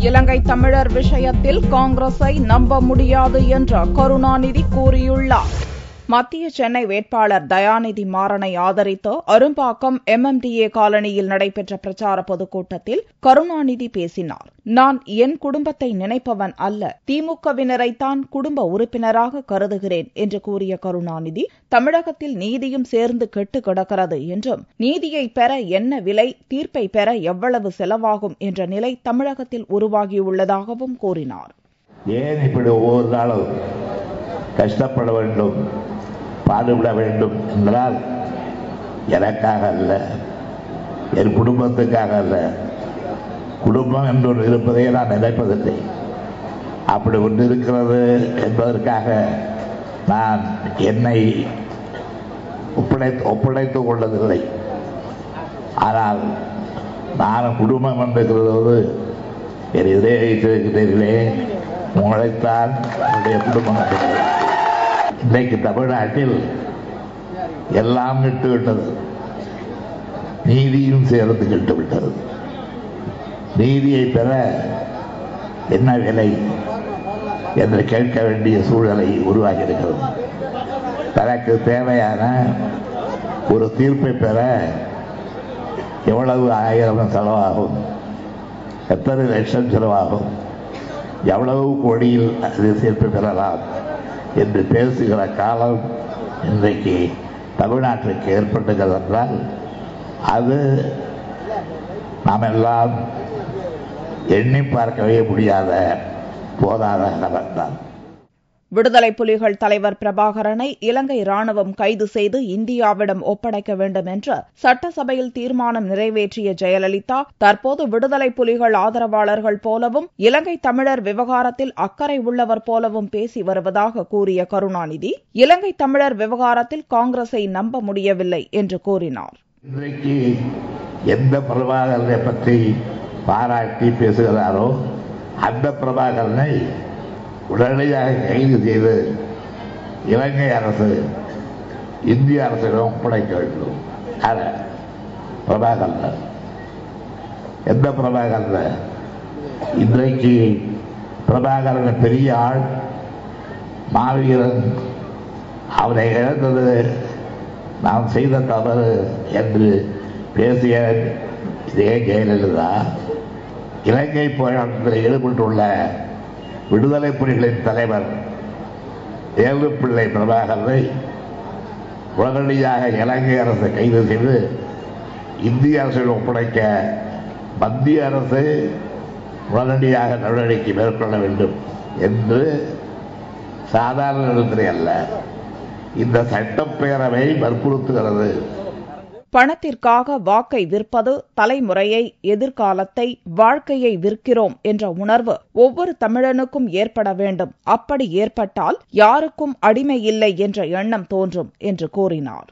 இலங்கை தமிழர் விஷயத்தில் காங்கிரஸை நம்ப முடியாது என்று கருணாநிதி கூறியுள்ளார். மத்திய சென்னை வேட்பாளர் தயாநிதி மாறனை ஆதரித்து அரும்பாக்கம் MMDA காலனியில் நடைபெற்ற பிரச்சார பொதுக்கூட்டத்தில் கருணாநிதி பேசினார். நான் என் குடும்பத்தை நினைப்பவன் அல்ல, திமுகவினரைத்தான் குடும்ப உறுப்பினராக கருதுகிறேன் என்று கூறிய கருணாநிதி, தமிழகத்தில் நீதியும் சேர்ந்து கெட்டு கிடக்கிறது என்றும், நீதியை பெற என்ன விலை, தீர்ப்பை பெற எவ்வளவு செலவாகும் என்ற நிலை தமிழகத்தில் உருவாகியுள்ளதாகவும் கூறினார். ஏன் இப்படி ஒவ்வொரு நாளும் கஷ்டப்பட வேண்டும், பாடுபட வேண்டும் என்றால் எனக்காக அல்ல, என் குடும்பத்துக்காக அல்ல. குடும்பம் என்று ஒன்று இருப்பதை நான் நினைப்பதில்லை. அப்படி ஒன்று இருக்கிறது என்பதற்காக நான் என்னை ஒப்படைத்துக் கொள்ளவில்லை. ஆனால் நான் குடும்பம் என்றிருக்கிறது என் இதயத்திலே உங்களைத்தான் என்னுடைய குடும்பம். இன்றைக்கு தமிழ்நாட்டில் எல்லாம் கெட்டுவிட்டது, நீதியும் சேர்ந்து கெட்டுவிட்டது. நீதியை பெற என்ன விலை என்று கேட்க வேண்டிய சூழலை உருவாகியிருக்கிறது. தனக்கு தேவையான ஒரு தீர்ப்பை பெற எவ்வளவு 1000 செலவாகும், எத்தனை லட்சம் செலவாகும், எவ்வளவு கோடியில் அது தீர்ப்பு பெறலாம் என்று பேசுகிற காலம் இன்றைக்கு தமிழ்நாட்டிற்கு ஏற்பட்டுகிறது என்றால் அது நாம் எல்லாம் எண்ணி பார்க்கவே முடியாத போதாத காலம்தான். விடுதலை புலிகள் தலைவர் பிரபாகரனை இலங்கை ராணுவம் கைது செய்து இந்தியாவிடம் ஒப்படைக்க வேண்டும் என்று சட்டசபையில் தீர்மானம் நிறைவேற்றிய ஜெயலலிதா, தற்போது விடுதலை புலிகள் ஆதரவாளர்கள் போலவும் இலங்கை தமிழர் விவகாரத்தில் அக்கறை உள்ளவர் போலவும் பேசி வருவதாக கூறிய கருணாநிதி, இலங்கை தமிழர் விவகாரத்தில் காங்கிரஸை நம்ப முடியவில்லை என்று கூறினார். இன்றைக்கு எந்த பிரபாகரனை பற்றி பாராட்டி பேசுகிறாரோ அந்த பிரபாகரனை உடனடியாக கைது செய்து இலங்கை அரசு இந்திய அரசிடம் ஒப்படைக்க வேண்டும். பிரபாகரன் எந்த பிரபாகரன்? இன்றைக்கு பிரபாகரன் பெரிய ஆள், மாவீரன், அவரை இழந்தது நாம் செய்த தவறு என்று பேசிய இதே ஜெயலலிதா இலங்கை போராட்டத்தில் ஈடுபட்டுள்ள விடுதலை புலிகளின் தலைவர் வேலுப்பிள்ளை பிரபாகரனை உடனடியாக இலங்கை அரசு கைது செய்து இந்திய அரசிடம் ஒப்படைக்க மத்திய அரசு உடனடியாக நடவடிக்கை மேற்கொள்ள வேண்டும் என்று சாதாரண இடத்திலே அல்ல, இந்த சட்டப்பேரவை வற்புறுத்துகிறது. பணத்திற்காக வாக்கை விற்பது, தலைமுறையை, எதிர்காலத்தை, வாழ்க்கையை விற்கிறோம் என்ற உணர்வு ஒவ்வொரு தமிழனுக்கும் ஏற்பட வேண்டும். அப்படி ஏற்பட்டால் யாருக்கும் அடிமை இல்லை என்ற எண்ணம் தோன்றும் என்று கூறினார்.